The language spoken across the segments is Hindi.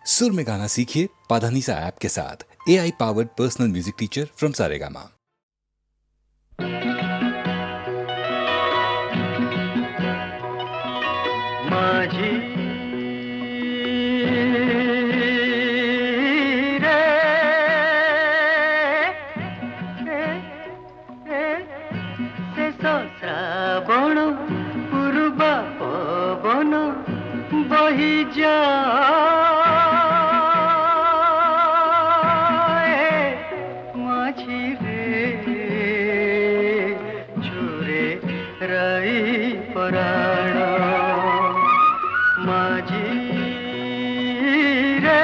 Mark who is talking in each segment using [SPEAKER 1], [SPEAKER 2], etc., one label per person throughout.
[SPEAKER 1] सुर में गाना सीखिए पाधानीसा ऐप के साथ। AI powered personal music teacher from Saregama.
[SPEAKER 2] माझी रे शेष श्रावण पूर्वा पवन बही जाए माझी रे छुरे राई पराण माझी रे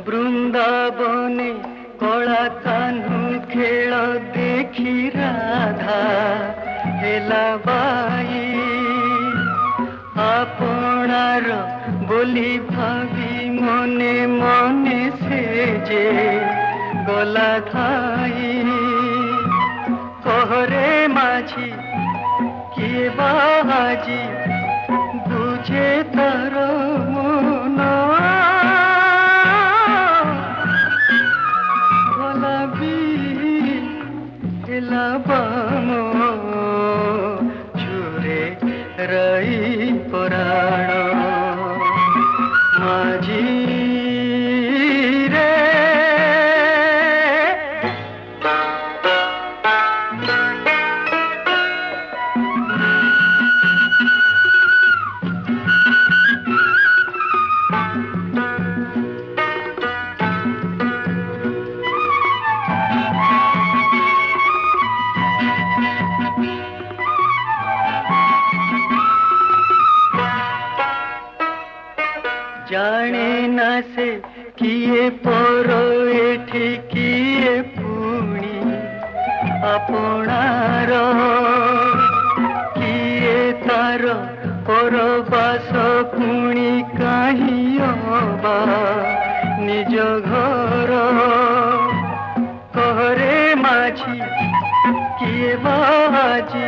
[SPEAKER 2] बृंदावने कला कान्हू खेल देखी राधा हेला बाई आपणार बोली भावी मने मने से जे गला थाई कहरे माझी किए बाजी बुझे तार मन बाम छुरे राई पराण माझी रे जाने ना से किए परो एठी किए पुणी आपणार किए तार परबास पुणी काहि अबा निज घर कहरे माझी किए बाजी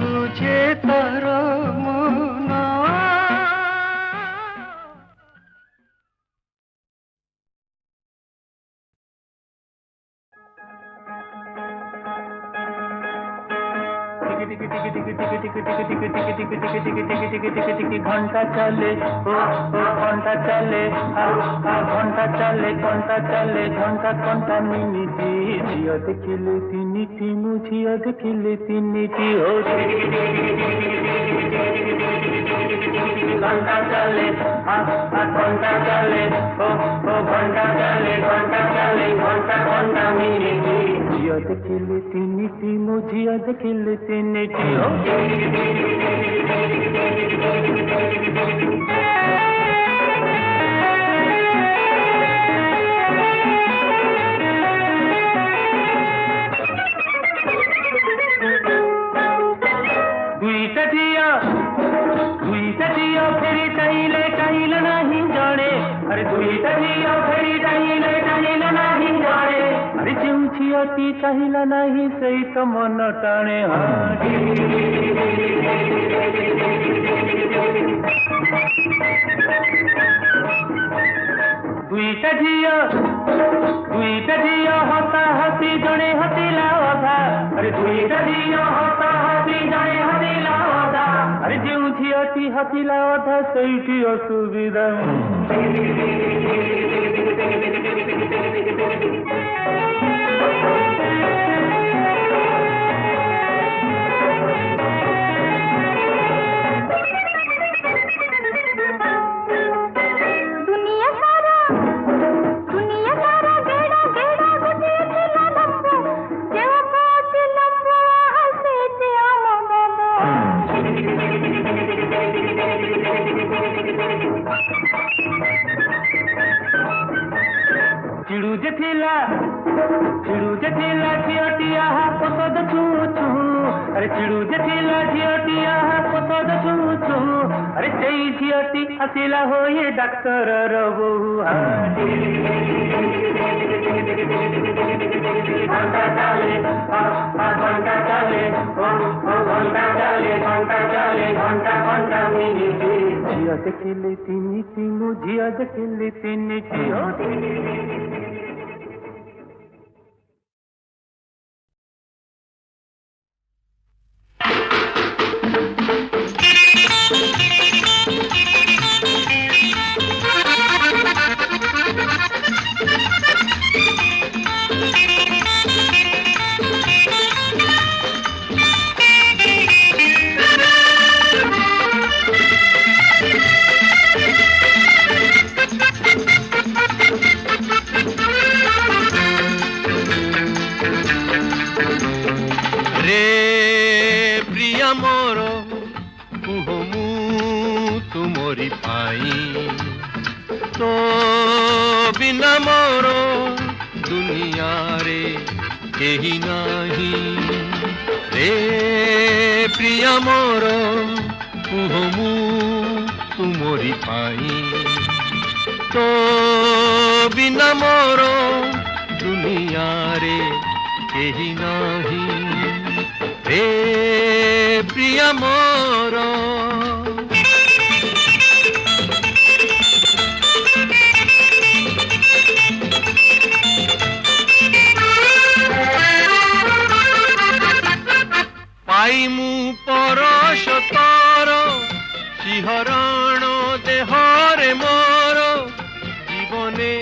[SPEAKER 2] बुझे तार मन
[SPEAKER 3] घंटा चले ओ घंटा चले घंटा चले घंटा चले घंटा घंटा मिनिटी झियो देखिले तिनिटी मु झियो देखिले तिनिटी हो घंटा चले घंटा चले ओ घंटा चले घंटा चले घंटा घंटा मिनिटी झियो देखिले तिनिटी मु झियो देखिले तिनिटी हो दुईटा झियो फेरि चाहिए चाहिए नहीं जाने अरे दुईटा झियो फेरि चाहिए चाहिए नहीं जाने अरे जो झियोटी चाहिए नहीं सही तो मन टाणे दुईटा झियो हसा हसी जड़े हसिला अधा अरे दुईटा झियो हसा हसी जड़े हसिला अधा अरे जो झियोटी हसिला अधा सही असुविधा चिड़ू जे थिला झियोटिया अरे चिड़ू जे थिला झियोटी आहा पतद छुँ छुँ अरे सेई झियोटी आसिला होई डाक्तर र बहु घंटा चाले घंटा चाले घंटा चाले घंटा घंटा मिनिट झियो देखिले तिनी तिनु झियो देखिले तिनी झियो
[SPEAKER 4] तुमरी पाई तो बिना मोरो दुनिया रे केही नाही रे प्रिया मोरो कुहमु तुमरी पाई तो बिना मोरो दुनिया रे केही नाही रे प्रिया मोरो पाइमु परश तार शिहरण देहरे मोर जीवने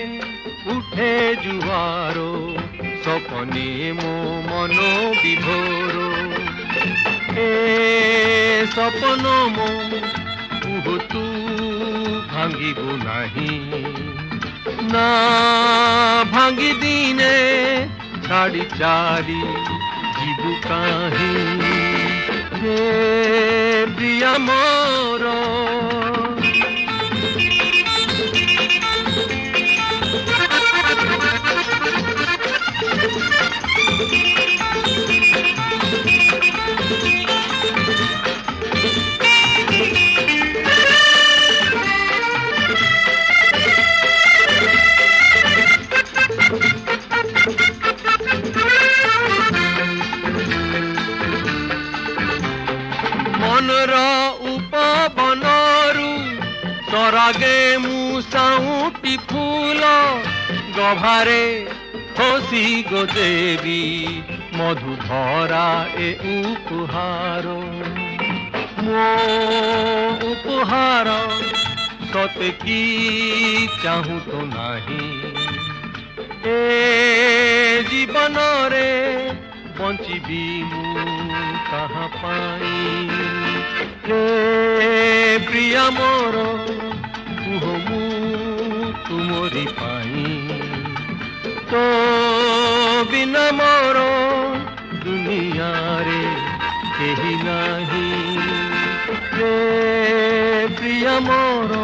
[SPEAKER 4] उठे जुआरो सपने मो मनो विभोर ए सपन मो तू भांगिबु नाही ना भांगी दिने छाड़ी चारी जीवु काहे रे प्रिया मोर मनर उपवनरु सरागे मुसाउटी फूल गभारे खोसी गोदेवी मधुधरा ए उपहार मो उपहार सते की चाहूँ तो नहीं ए जीवन रे बंचिबी मु कहाँ पाई रे प्रिया मोर कुहमु तुमरी पाई तो बिना मोर दुनिया रे केही नाही रे प्रिया मोर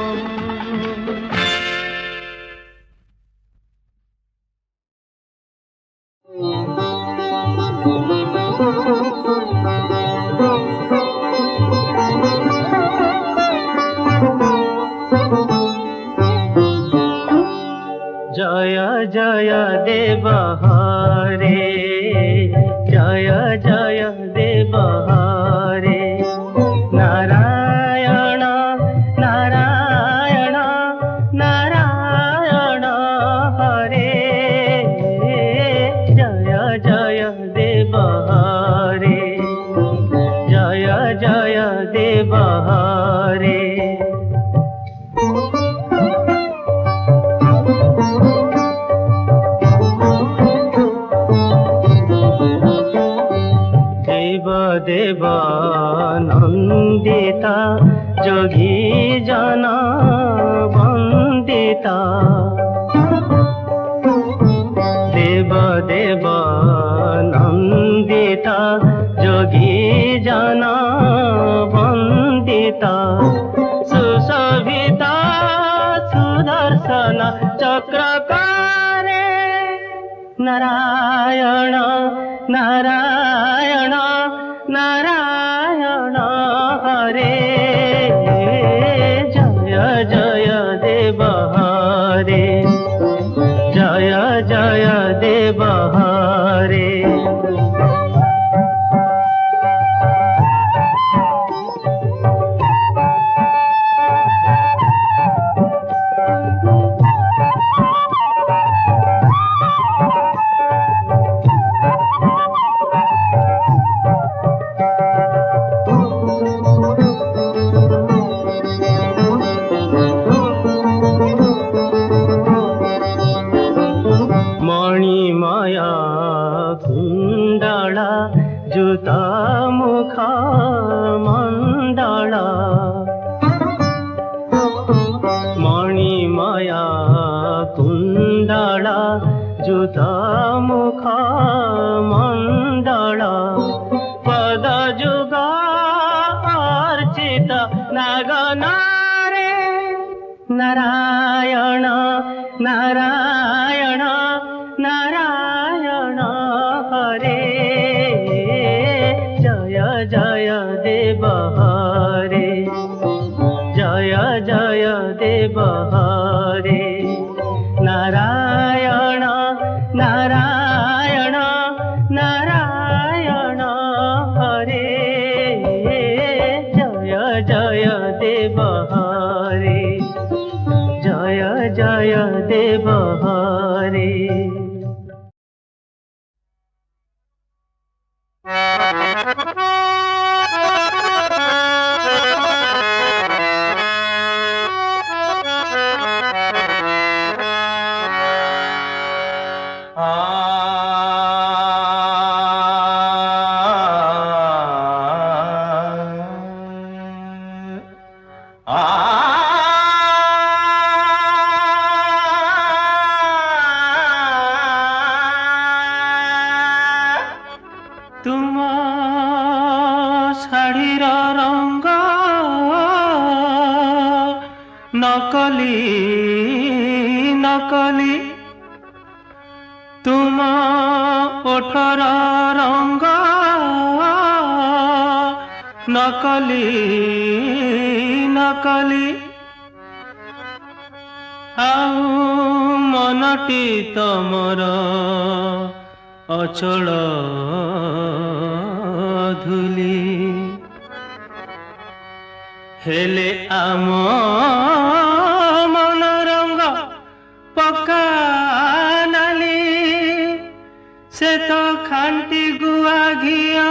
[SPEAKER 2] जय जय देवहरे जय जय देवहरे नारायण नारायण नारायण हरे जय जय देवहरे जय जय देवहरे देवानन्दिता जोगी जना वन्दिता देव देवानन्दिता जोगी जना वन्दिता सुशोभिता सुदर्शन चक्रकारे नारायण नारायण नारायण हरे जय जय देव हरे जय जय देव हरे मणिमाया कुण्डला जुता मुख मण्डला मणिमाया कुण्डला जुता मुख मण्डला पद जुग अर्चित नागनारे नारायण नारायण नारायण हरे जय जय देव हरे जय जय देव हरे नारायण नारायण नारायण हरे जय जय देव हरे जय जय देव हरे तुम शाढ़ीर रंग नकली नकली तुम ओठर रंग नकली नकली आउ मनटी तमर अचल धूली हेले आम मन रंग पक्का नाली से तो खांटी गुआ घिया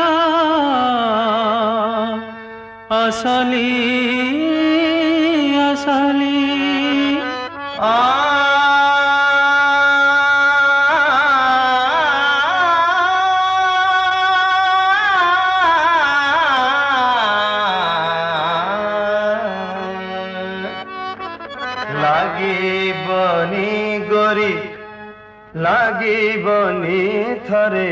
[SPEAKER 2] असली असली
[SPEAKER 3] लागीबनी गोरी लागीबनी थरे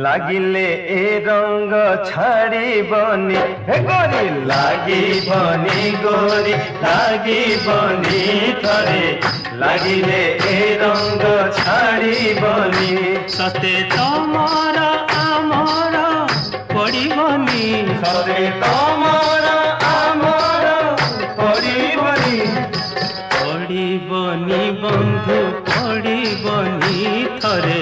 [SPEAKER 3] लागिले ए रंग छाड़ीबनी हे गोरी लागीबनी गोरी लागीबनी थरे लागिले ए रंग छाड़ीबनी
[SPEAKER 2] सते तमर आमर पड़ीबनी
[SPEAKER 3] सते तमर आमर पड़ीबनी
[SPEAKER 2] पड़ीबनी बंधु पड़ीबनी थरे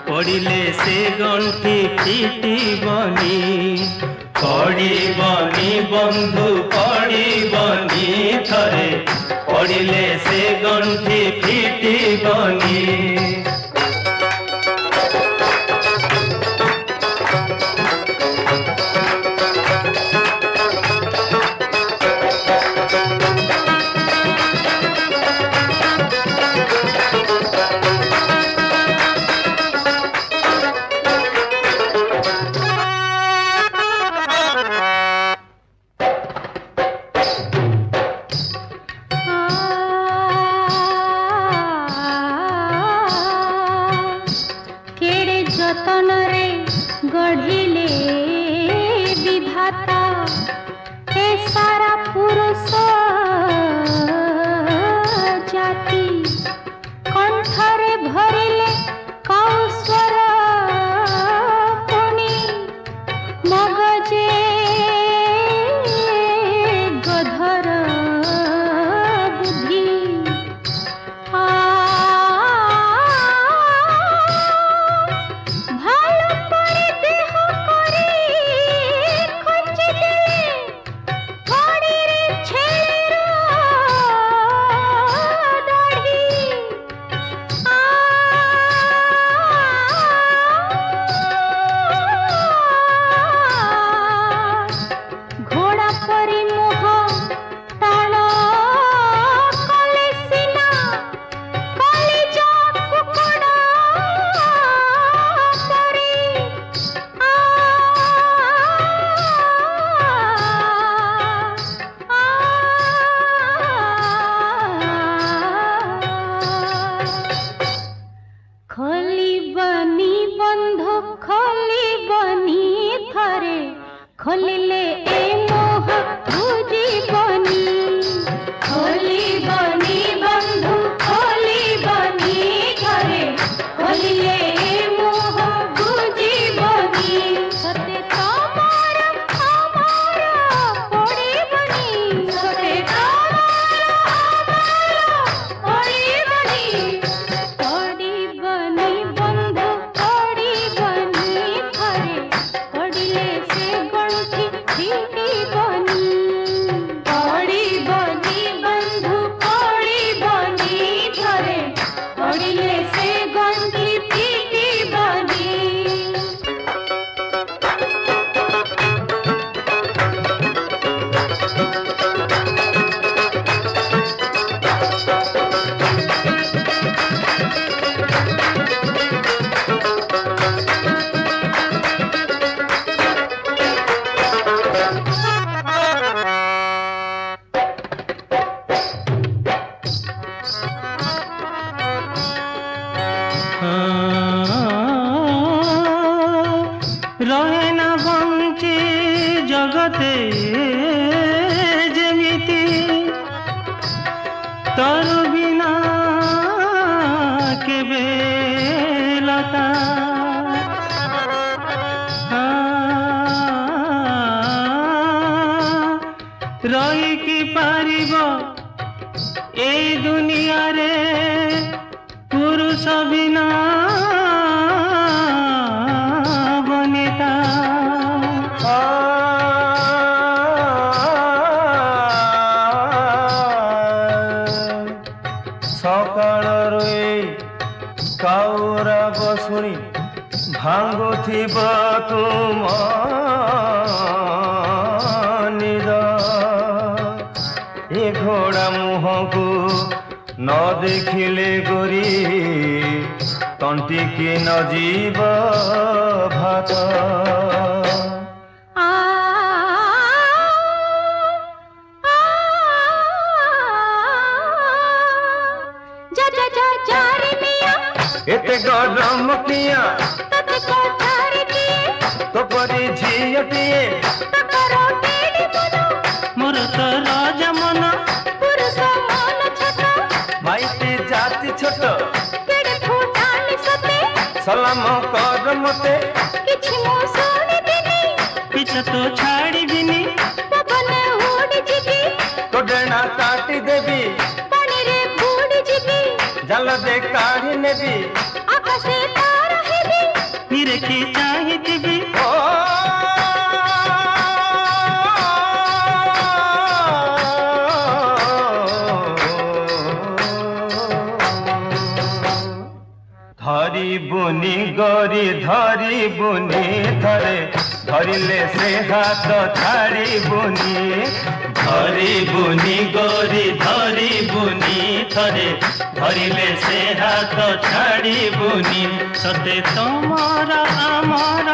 [SPEAKER 2] पड़िले से गंठी फिटिबनी
[SPEAKER 3] पड़ीबनी बंधु पड़ीबनी थरे पड़िले से गंठी फिटिबनी
[SPEAKER 5] যতনরে গঢ়িলে বিধাতা এ সারা পুরুষ জাতি কণ্ঠরে ভরিলে কৌস্বর পুনি মগজ खोलिले ए मोह बुझिबनी खोलिबनी बंधु खोलिबनी घरे खोलिले ए मोह बुझिबनी सते तमर अमर पड़िबनी सते तमर अमर पड़िबनी पड़िबनी बंधु पड़िबनी घरे पड़िले से गंठी फिटिबनी पड़िबनी बंधु पड़िबनी घरे पड़िले से गंठी फिटिबनी
[SPEAKER 2] रहे ना बंची जगते जेमिति तर बिना केबे लता रही कि पारिब ए दुनिया रे पुरुष बिना बनिता
[SPEAKER 3] सकाळर काउरा बसुणी भांगुथिब तुम निद ए घोड़ा मुहको न देखिले गोरी तंटिकी न जीव भात
[SPEAKER 5] जा जा जा जा रे मिया
[SPEAKER 3] एते गरम किया
[SPEAKER 5] तते कोठारी दिए
[SPEAKER 3] तो परी झियटिए
[SPEAKER 5] तकर केडी बनो
[SPEAKER 2] मोर तो राजा मन
[SPEAKER 5] पुरुष मन छट
[SPEAKER 3] माइती जाति छोट
[SPEAKER 5] केडे फुटानी सते
[SPEAKER 3] सलाम कर मते
[SPEAKER 5] किछि मो सुनिबिनी
[SPEAKER 2] पीछे तो छाड़िबिनी
[SPEAKER 5] पवन उड़ी जिबी
[SPEAKER 3] तो डेना काटी देवी
[SPEAKER 5] पानी रे बुड़ी जिबी
[SPEAKER 3] जल दे काढ़ी नेबी
[SPEAKER 5] आकाशे तारा हेबी
[SPEAKER 2] निरखी चाहिथिबी
[SPEAKER 3] ओ धरी बुनी गरी धरी बुनी धरे धरिले से हाथ छाड़ी बुनी धरी बुनी गरी धरी बुनी थरे धरिले से हाथ छाड़ी बुनी
[SPEAKER 2] सते तमर आमर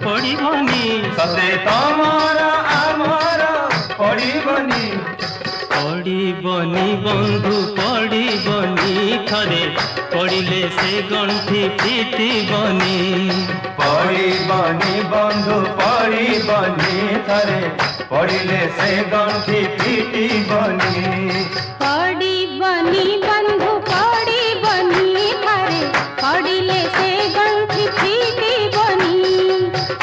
[SPEAKER 2] पड़िबनी
[SPEAKER 3] सते तमर आमर पड़िबनी
[SPEAKER 2] पड़िबनी बंधु पड़िबनी थरे पड़िले से गंठी फिटिबनी
[SPEAKER 3] पड़िबनी बंधु पड़िबनी थरे पड़िले से गंठी फिटिबनी
[SPEAKER 5] पड़िबनी बंधु पड़िबनी घरे पड़िले से गंठी फिटिबनी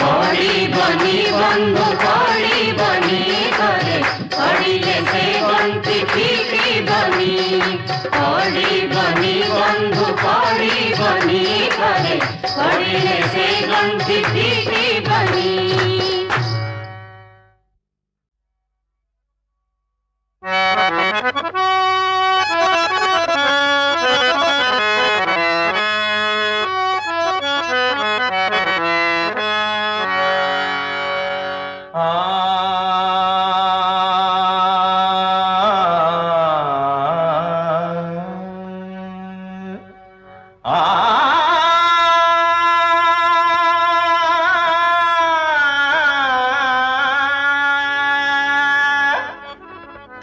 [SPEAKER 5] पड़िबनी बंधु पड़िबनी घरे पड़िले से गंठी फिटिबनी पड़िबनी बंधु पड़िबनी घरे पड़िले से गंठी फिटिबनी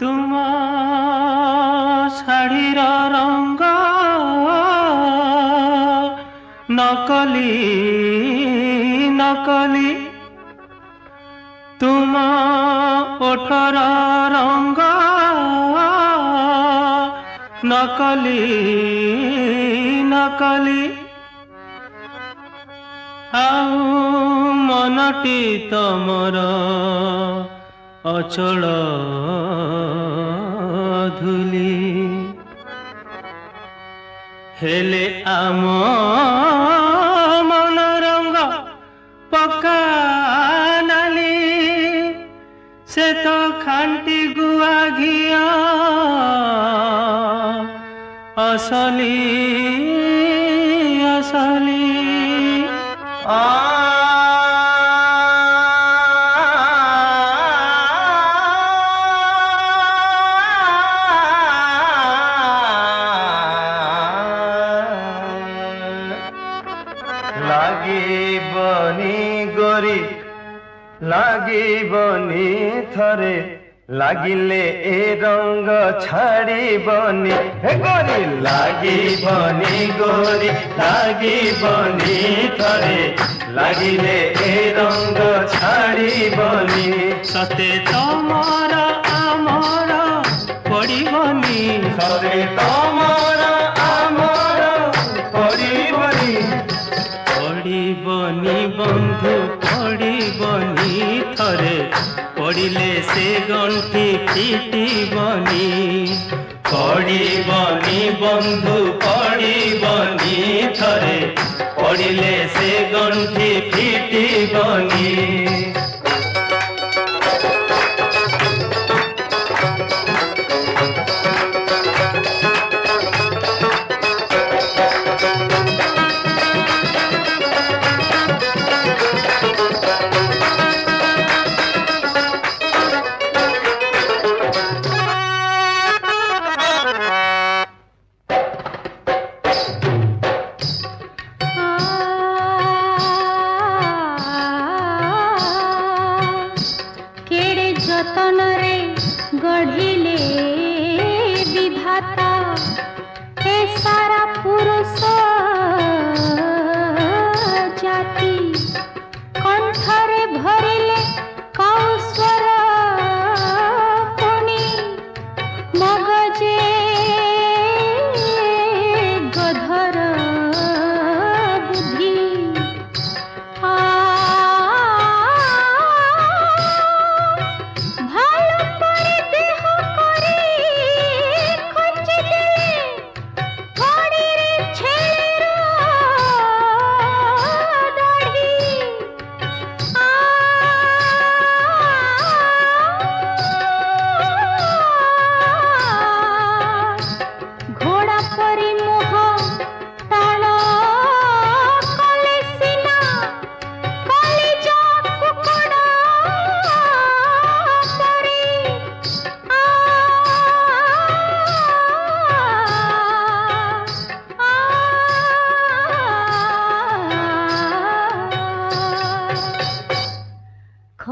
[SPEAKER 2] तुम शाढ़ीर रंग नकली नकली तुम ওঠর রঙ্গ নকলি নকলি ଆଉ ମନଟି ତମର ଅଚଳ ଧୁଲି ହେଲେ ଆମ ମନ ରଙ୍ଗ ପକା ନାଲି ସେ ତ ଖାଣ୍ଟି ଗୁଆ ଘିଅ ଅସଲି ଅସଲି
[SPEAKER 3] ଲାଗିବନି ଗୋରି ଲାଗିବନି ଥରେ ଲାଗିଲେ ଏ ରଙ୍ଗ ଛାଡ଼ିବନି ହେ ଗୋରି ଲାଗିବନି ଗୋରି ଲାଗିବନି ଥରେ ଲାଗିଲେ ଏ ରଙ୍ଗ ଛାଡ଼ିବନି
[SPEAKER 2] ସତେ ତମର ଆମର ପଡ଼ିବନି
[SPEAKER 3] ସତେ ତମର ଆମର ପଡ଼ିବନି
[SPEAKER 2] ପଡ଼ିବନି ବନ୍ଧୁ ପଡ଼ିବନି ଥରେ ପଡ଼ିଲେ ସେ ଗଣ୍ଠି ଫିଟିବନି ପଡ଼ିବନି ବନ୍ଧୁ ପଡ଼ିବନି ଥରେ ପଡ଼ିଲେ ସେ ଗଣ୍ଠି ଫିଟିବନି
[SPEAKER 5] যতনরে গঢ়িলে বিধাতা এ সারা পুরুষ জাতি কণ্ঠরে ভরিলে কৌস্বর পুনি মগজে গধর বুদ্ধি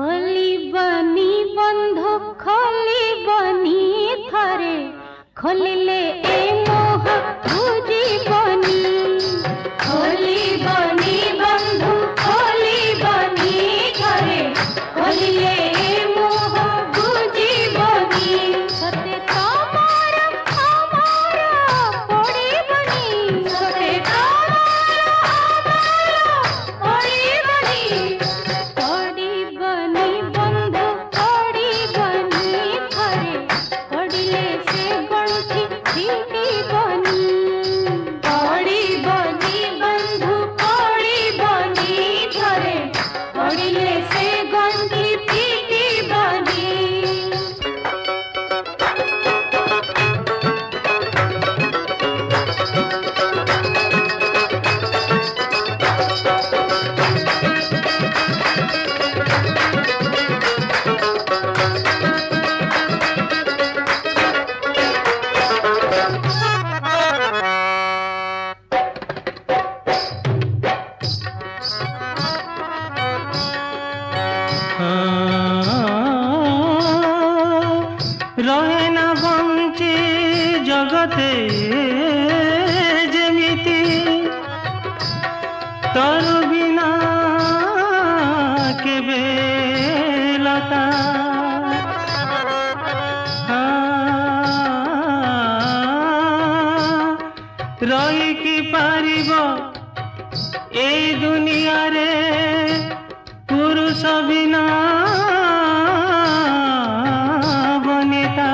[SPEAKER 5] খলিবনি বন্ধু খলিবনি থরে খলিলে এ মোহ বুঝিবনি খলিবনি বন্ধু খলিবনি থরে খলিলে এ মোহ বুঝিবনি সতে তোমার আমার পড়িবনি সতে তোমার আমার পড়িবনি পড়িবনি বন্ধু পড়িবনি থরে পড়িলে সে গণ্ঠি ফিটিবনি পড়িবনি বন্ধু পড়িবনি থরে পড়িলে সে গণ্ঠি ফিটিবনি
[SPEAKER 2] রহে না বঞ্চি জগতে যেমিতি তোর বিনা কেবে লতা ରହିକି ପାରିବ ଏଇ ଦୁନିଆରେ ପୁରୁଷ ବିନା ବନିତା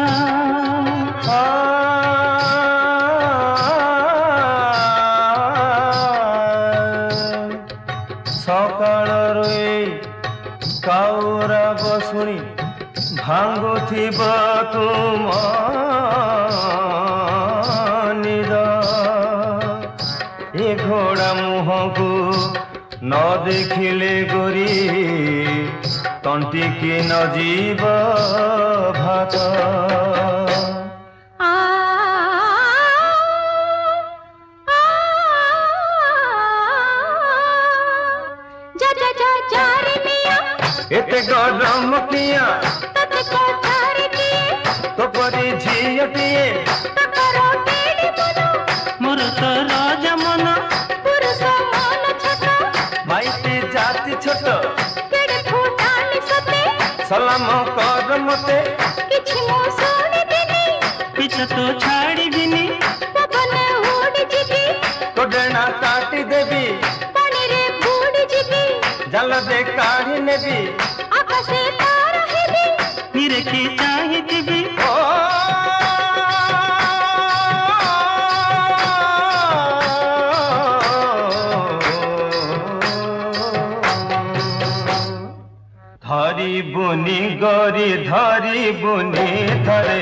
[SPEAKER 3] ସକାଳରୁ ଏଇ କାଉରାବ ଶୁଣି ଭାଙ୍ଗୁଥିବ ତୁମ ନିଦ ଏ ଘୋଡ଼ା ମୁହଁକୁ ନ ଦେଖିଲେ ଗୋରି ତଣ୍ଟିକି ନ ଯିବ ଭାତ
[SPEAKER 5] जा जा जा जा रे मिया
[SPEAKER 3] एते गरम किया
[SPEAKER 5] तते को छाड़ दिए
[SPEAKER 3] तो परी झियटिए
[SPEAKER 5] तकरो केडी बनो
[SPEAKER 2] ମୋର ତ ରାଜା ମନ
[SPEAKER 5] पुरुष मन छट
[SPEAKER 3] माइती जाति छोट
[SPEAKER 5] केडे फुटानी सते
[SPEAKER 3] सलाम कर मते
[SPEAKER 5] किछि मो सुनि दिनी
[SPEAKER 2] ପିଛ ତ ଛାଡ଼ିବିନି
[SPEAKER 5] पवन उड़ी जिबी
[SPEAKER 3] तो डेना काटी देवी
[SPEAKER 5] पानी रे बुड़ी जिबी
[SPEAKER 3] जल दे काढ़ी नेबी
[SPEAKER 5] आकाशे तारा हेबी
[SPEAKER 2] ନିରେଖି ଚାହିଁଥିବି
[SPEAKER 3] ओ धरी बुनी गरी धरी बुनी धरे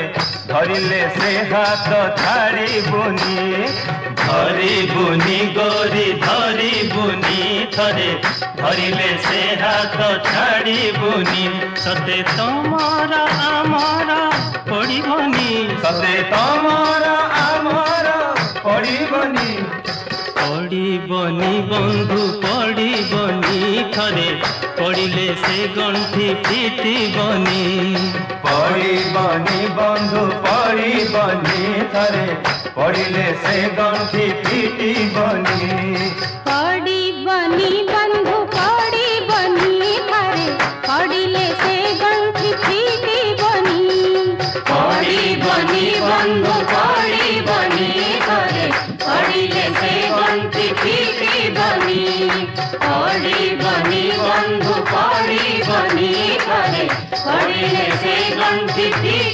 [SPEAKER 3] धरिले से हाथ छाड़ी बुनी
[SPEAKER 2] ଧରି ବୁନି ଗୋରି ଧରି ବୁନି ଥରେ ଧରିଲେ ସେ ହାତ ଛାଡ଼ିବୁନି ସତେ ତମର ଆମର ପଡ଼ିବନି
[SPEAKER 3] सते तमर आमर पड़िबनी
[SPEAKER 2] ପଡ଼ିବନି ବନ୍ଧୁ ପଡ଼ିବନି ଥରେ ପଡ଼ିଲେ ସେ ଗଣ୍ଠି ଫିଟିବନି
[SPEAKER 3] पड़िबनी बंधु पड़िबनी थरे पड़िले से गंठी फिटिबनी
[SPEAKER 5] पड़ी बनी बंधु पड़ी बनी थारे पड़िले से गंठी फीटी बनी पड़ी बनी बंधु पड़ी बनी थारे पड़िले से गंठी फीटी बनी पड़ी बनी बंधु पड़ी बनी थारे पड़िले से गंठी फीटी